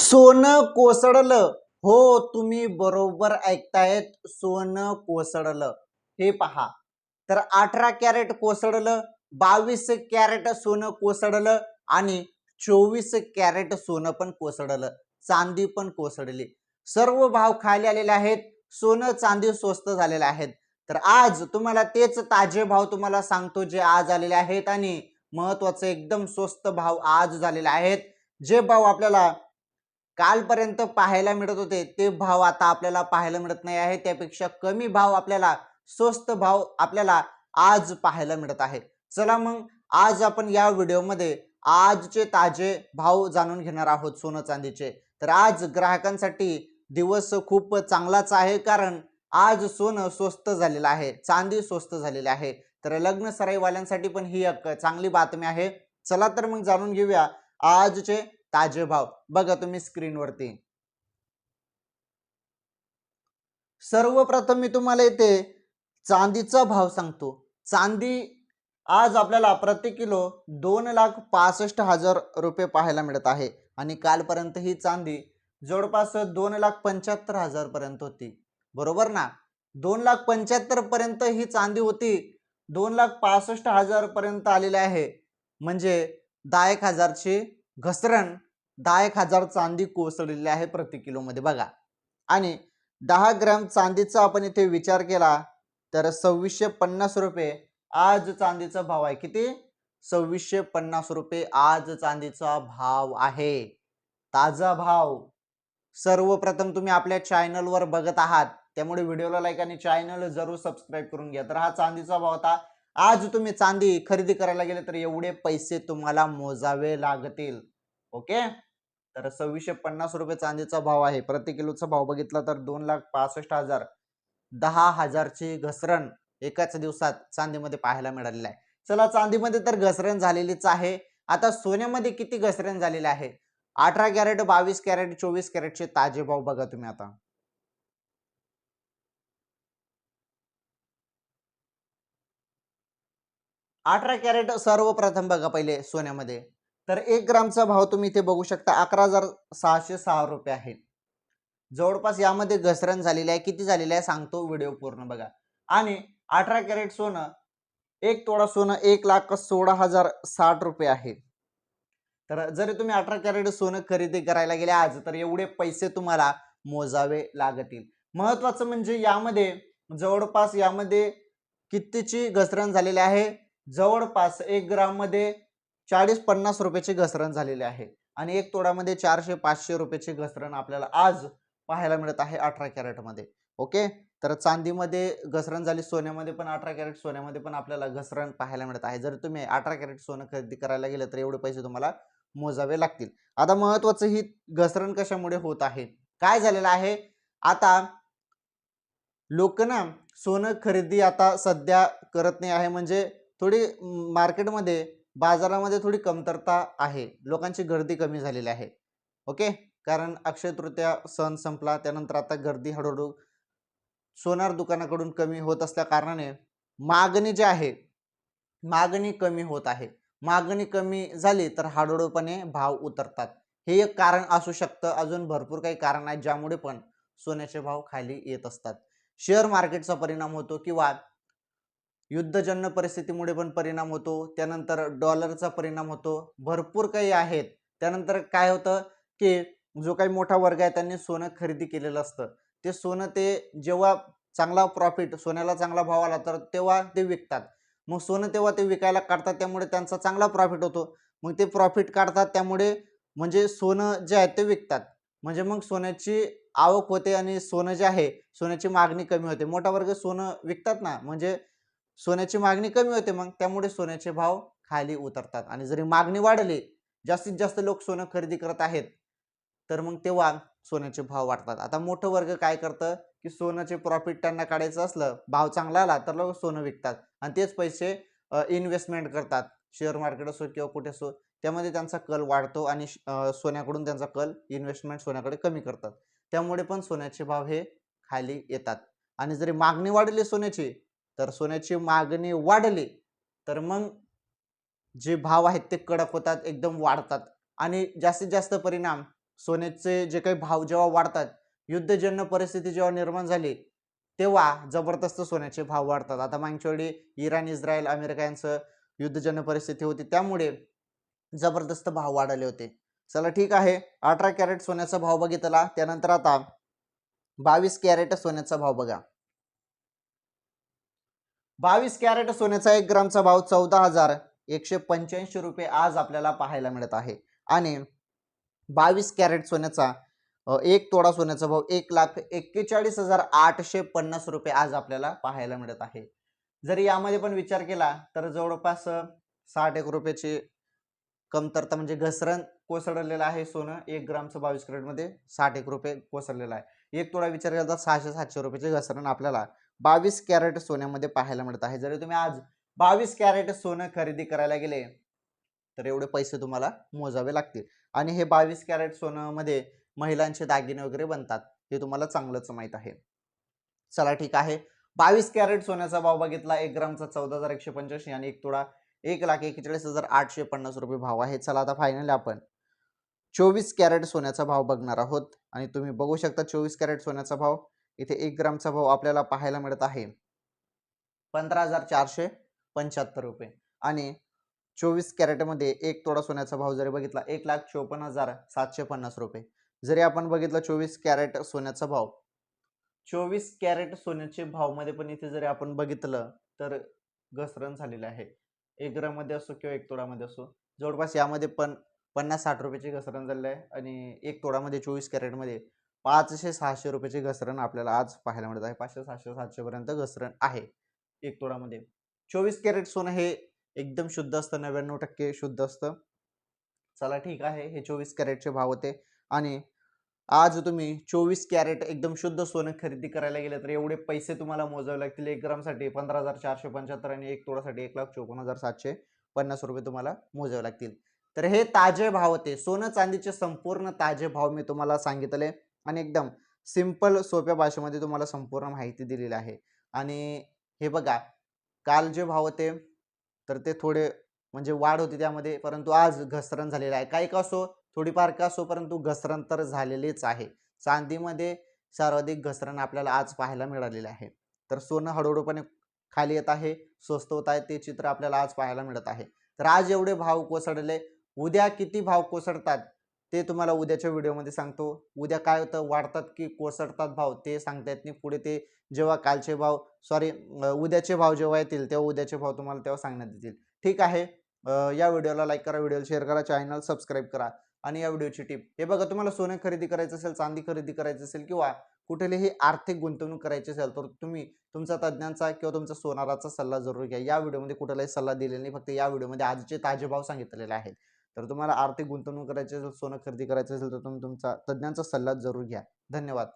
सोनं कोसळलं. हो, तुम्ही बरोबर ऐकतायत. सोनं कोसळलं. हे पहा. तर 18 कॅरेट कोसळलं, 22 कॅरेट सोनं कोसळलं आणि 24 कॅरेट सोनं पण कोसळलं. चांदी पण कोसळली. सर्व भाव खाली आलेले आहेत. सोनं चांदी स्वस्त झालेले आहेत. तर आज तुम्हाला तेच ताजे भाव तुम्हाला सांगतो जे आज आलेले आहेत आणि महत्वाचे एकदम स्वस्त भाव आज झालेले आहेत. जे भाव आपल्याला कालपर्यंत पाहायला मिळत होते ते भाव आता आपल्याला पाहायला मिळत नाही आहे. त्यापेक्षा कमी भाव आपल्याला स्वस्त भाव आपल्याला आज पाहायला मिळत आहे. चला मग आज आपण या व्हिडिओमध्ये आजचे ताजे भाव जाणून घेणार आहोत सोनं चांदीचे. तर आज ग्राहकांसाठी दिवस खूप चांगलाच आहे, कारण आज सोनं स्वस्त झालेलं आहे, चांदी स्वस्त झालेली आहे. तर लग्न सराईवाल्यांसाठी पण ही एक चांगली बातमी आहे. चला तर मग जाणून घेऊया आजचे ताजे भाव. बघा तुम्ही स्क्रीनवरती. सर्वप्रथम मी तुम्हाला इथे चांदीचा भाव सांगतो. चांदी आज आपल्याला प्रति किलो 2,65,000 रुपये पाहायला मिळत आहे आणि कालपर्यंत ही चांदी जवळपास 2,75,000 पर्यंत होती. बरोबर ना? 2,75,000 पर्यंत ही चांदी होती. 2,65,000 पर्यंत आलेली आहे. म्हणजे 10,000 ची घसरण, 10,000 चांदी कोसळलेली आहे प्रति किलो मध्ये बघा. आणि 10 ग्रॅम चांदीचा आपण इथे विचार केला तर 2650 रुपये आज चांदीचा भाव आहे. किती? 2650 रुपये आज चांदीचा भाव आहे. ताजा भाव. सर्वप्रथम तुम्ही आपल्या चॅनलवर बघत आहात, त्यामुळे व्हिडिओला लाईक आणि चॅनल जरूर सबस्क्राईब करून घ्या. तर हा चांदीचा भाव होता. आज तुम्ही चांदी खरेदी करायला गेले तर एवढे पैसे तुम्हाला मोजावे लागतील. ओके. तर 2650 रुपये चांदीचा भाव आहे. प्रति किलोचा भाव बघितला तर 2,65,000, 10,000 ची घसरण एकाच दिवसात चांदीमध्ये पाहायला मिळालेली आहे. चला, चांदीमध्ये तर घसरण झालेलीच आहे. आता सोन्यामध्ये किती घसरण झालेली आहे? 18 कॅरेट, 22 कॅरेट, 24 कॅरेटचे ताजे भाव बघा तुम्ही आता. 18 कॅरेट सर्वप्रथम बघा पहिले सोन्यामध्ये. तर 1 ग्रामचा भाव तुम्ही इथे बघू शकता 11,606 रुपये आहे. जवळपास यामध्ये घसरण झालेली आहे. किती झालेली आहे सांगतो, व्हिडिओ पूर्ण बघा. आणि 18 कॅरेट सोनं, एक तोळा सोनं 1,16,060 रुपये आहे. तर जर तुम्ही 18 कॅरेट सोनं खरेदी करायला गेले आज तर एवढे पैसे तुम्हाला मोजावे लागतील. महत्वाचं म्हणजे यामध्ये जवळपास यामध्ये कितीची घसरण झालेली आहे? जवळपास 1 ग्राम मध्ये 40-50 रुपयाची घसरण झालेली आहे आणि एक तोड्यामध्ये 400-500 रुपयाची घसरण आपल्याला आज पाहायला मिळत आहे 18 कॅरेट मध्ये. ओके. तर चांदीमध्ये घसरण झाली, सोन्यामध्ये पण 18 कॅरेट सोन्यामध्ये पण आपल्याला घसरण पाहायला मिळत आहे. जर तुम्ही 18 कॅरेट सोनं खरेदी करायला गेले तर एवढे पैसे तुम्हाला मोजावे लागतील. आता महत्वाचं ही घसरण कशामुळे होत आहे? काय झालेलं आहे? आता लोक ना सोनं खरेदी आता सध्या करत नाही आहे. म्हणजे थोडी मार्केटमध्ये, बाजारामध्ये थोडी कमतरता आहे. लोकांची गर्दी कमी झालेली आहे. ओके. कारण अक्षय तृतीया सण संपला, त्यानंतर आता गर्दी हळूहळू सोनार दुकानाकडून कमी होत असल्या कारणाने मागणी जी आहे, मागणी कमी होत आहे. मागणी कमी झाली तर हळूहळूपणे भाव उतरतात. हे एक कारण असू शकतं. अजून भरपूर काही कारण आहेत ज्यामुळे पण सोन्याचे भाव खाली येत असतात. शेअर मार्केटचा परिणाम होतो किंवा युद्धजन्य परिस्थितीमुळे पण परिणाम होतो. त्यानंतर डॉलरचा परिणाम होतो. भरपूर काही आहेत. त्यानंतर काय होतं की जो काही मोठा वर्ग आहे त्यांनी सोनं खरेदी केलेलं असतं. ते सोनं ते जेव्हा चांगला प्रॉफिट, सोन्याला चांगला भाव आला तर तेव्हा ते विकतात. मग सोनं तेव्हा ते विकायला काढतात, त्यामुळे त्यांचा चांगला प्रॉफिट होतो. मग ते प्रॉफिट काढतात, त्यामुळे म्हणजे सोनं जे आहे ते विकतात. म्हणजे मग सोन्याची आवक होते आणि सोनं जे आहे, सोन्याची मागणी कमी होते. मोठा वर्ग सोनं विकतात ना, म्हणजे सोन्याची मागणी कमी होते, मग त्यामुळे सोन्याचे भाव खाली उतरतात. आणि जरी मागणी वाढली, जास्तीत जास्त लोक सोनं खरेदी करत आहेत, तर मग तेव्हा सोन्याचे भाव वाढतात. आता मोठं वर्ग काय करतं की सोन्याचे प्रॉफिट त्यांना काढायचं असलं, भाव चांगला आला तर लोक सोनं विकतात आणि तेच पैसे इन्व्हेस्टमेंट करतात. शेअर मार्केट असो किंवा कुठे असो, त्यामध्ये त्यांचा कल वाढतो आणि सोन्याकडून त्यांचा कल, इन्व्हेस्टमेंट सोन्याकडे कमी करतात. त्यामुळे पण सोन्याचे भाव हे खाली येतात. आणि जरी मागणी वाढली सोन्याची, तर सोन्याची मागणी वाढली तर मग जे भाव आहेत ते कडक होतात, एकदम वाढतात. आणि जास्तीत जास्त परिणाम सोन्याचे जे काही भाव जेव्हा वाढतात, युद्धजन्य परिस्थिती जेव्हा निर्माण झाली, तेव्हा जबरदस्त सोन्याचे भाव वाढतात. आता मागच्या वेळी इराण, इस्रायल, अमेरिका यांचं युद्धजन्य परिस्थिती होती, त्यामुळे जबरदस्त भाव वाढले होते. चला ठीक आहे. 18 कॅरेट सोन्याचा भाव बघितला. त्यानंतर आता 22 कॅरेट सोन्याचा भाव बघा. 22 कॅरेट सोन्याचा 1 ग्रामचा भाव 14,185 रुपये आज आपल्याला पाहायला मिळत आहे. आणि 22 कॅरेट सोन्याचा एक तोडा सोन्याचा भाव 1,41,850 रुपये आज आपल्याला पाहायला मिळत आहे. जरी यामध्ये पण विचार केला तर जवळपास 60 एक रुपयाची कमतरता म्हणजे घसरण कोसळलेलं आहे सोनं. 1 ग्रामचं 22 कॅरेटमध्ये 60 एक रुपये कोसळलेला आहे. एक तोडा विचार केला तर 600-700 रुपयाची घसरण आपल्याला 22 कॅरेट सोन्यामध्ये पाहायला मिळत आहे. जरी तुम्ही आज 22 कॅरेट सोनं खरेदी करायला गेले तर एवढे पैसे तुम्हाला मोजावे लागतील. आणि हे 22 कॅरेट सोन्यामध्ये महिलांचे दागिने वगैरे बनतात, हे तुम्हाला चांगलंच माहित आहे. चला ठीक आहे. 22 कॅरेट सोन्याचा भाव बघितला. 1 ग्रामचा 14,185 आणि एक तोडा 1,41,850 रुपये भाव आहे. चला आता फायनली आपण 24 कॅरेट सोन्याचा भाव बघणार आहोत. आणि तुम्ही बघू शकता 24 कॅरेट सोन्याचा भाव इथे 1 ग्रामचा भाव आपल्याला पाहायला मिळत आहे 15,475 रुपये. आणि 24 कॅरेटमध्ये एक तोडा सोन्याचा भाव जरी बघितला 1,54,750 रुपये. जरी आपण बघितलं 24 कॅरेट सोन्याचा भाव, 24 कॅरेट सोन्याचे भावमध्ये पण इथे जरी आपण बघितलं तर घसरण झालेली आहे. 1 ग्राममध्ये असो किंवा 1 तोडामध्ये असो, जवळपास यामध्ये पण 50-60 रुपयाची घसरण झालेली आहे. आणि 1 तोडामध्ये 24 कॅरेटमध्ये 500-600 रुपयाची घसरण आपल्याला आज पाहायला मिळत आहे. 500-600-700 पर्यंत घसरण आहे 1 तोडामध्ये. 24 कॅरेट सोनं हे एकदम शुद्ध असतं, 99% शुद्ध असतं. चला ठीक आहे. हे 24 कॅरेटचे भाव होते. आणि आज तुम्ही 24 कॅरेट एकदम शुद्ध सोनं खरेदी करायला गेले तर एवढे पैसे तुम्हाला मोजावे लागतील. 1 ग्रामसाठी 15,475 आणि 1 तोडासाठी 1,54,750 रुपये तुम्हाला मोजावे लागतील. तर हे ताजे भाव होते. सोनं चांदीचे संपूर्ण ताजे भाव मी तुम्हाला सांगितले आणि एकदम सिंपल सोप्या भाषेमध्ये तुम्हाला संपूर्ण माहिती दिलेली आहे. आणि हे बघा, काल जे भाव होते तर ते थोडे म्हणजे वाढ होती त्यामध्ये, परंतु आज घसरण झालेलं आहे. काही का असो, थोडीफार का असो, परंतु घसरण तर झालेलीच आहे. चांदीमध्ये सर्वाधिक घसरण आपल्याला आज पाहायला मिळालेले आहे. तर सोनं हळूहळूपणे खाली येत आहे, स्वस्त होत आहे, ते चित्र आपल्याला आज पाहायला मिळत आहे. तर आज एवढे भाव कोसळले. उद्या किती भाव कोसळतात ते तुम्हाला उद्याच्या व्हिडिओमध्ये सांगतो. उद्या काय होतं, वाढतात की कोसळतात भाव ते सांगता येत नाही. पुढे ते जेव्हा कालचे भाव उद्याचे भाव जेव्हा येतील तेव्हा उद्याचे भाव तुम्हाला तेव्हा सांगण्यात येतील. ठीक आहे. या व्हिडिओला लाईक करा, व्हिडिओला शेअर करा, चॅनल सबस्क्राईब करा. आणि या व्हिडिओची टिप हे बघा, तुम्हाला सोनं खरेदी करायचं असेल, चांदी खरेदी करायची असेल किंवा कुठलीही आर्थिक गुंतवणूक करायची असेल तर तुम्ही तुमचा तज्ञांचा किंवा तुमचा सोनाराचा सल्ला जरूर घ्या. या व्हिडिओमध्ये कुठलाही सल्ला दिलेला नाही, फक्त या व्हिडिओमध्ये आजचे ताजे भाव सांगितलेले आहेत. तर तुम्हाला आर्थिक गुंतवणूक करायची असेल, सोनं खरेदी करायचं असेल तर तुम्ही तुमचा तज्ञांचा सल्ला जरूर घ्या. धन्यवाद.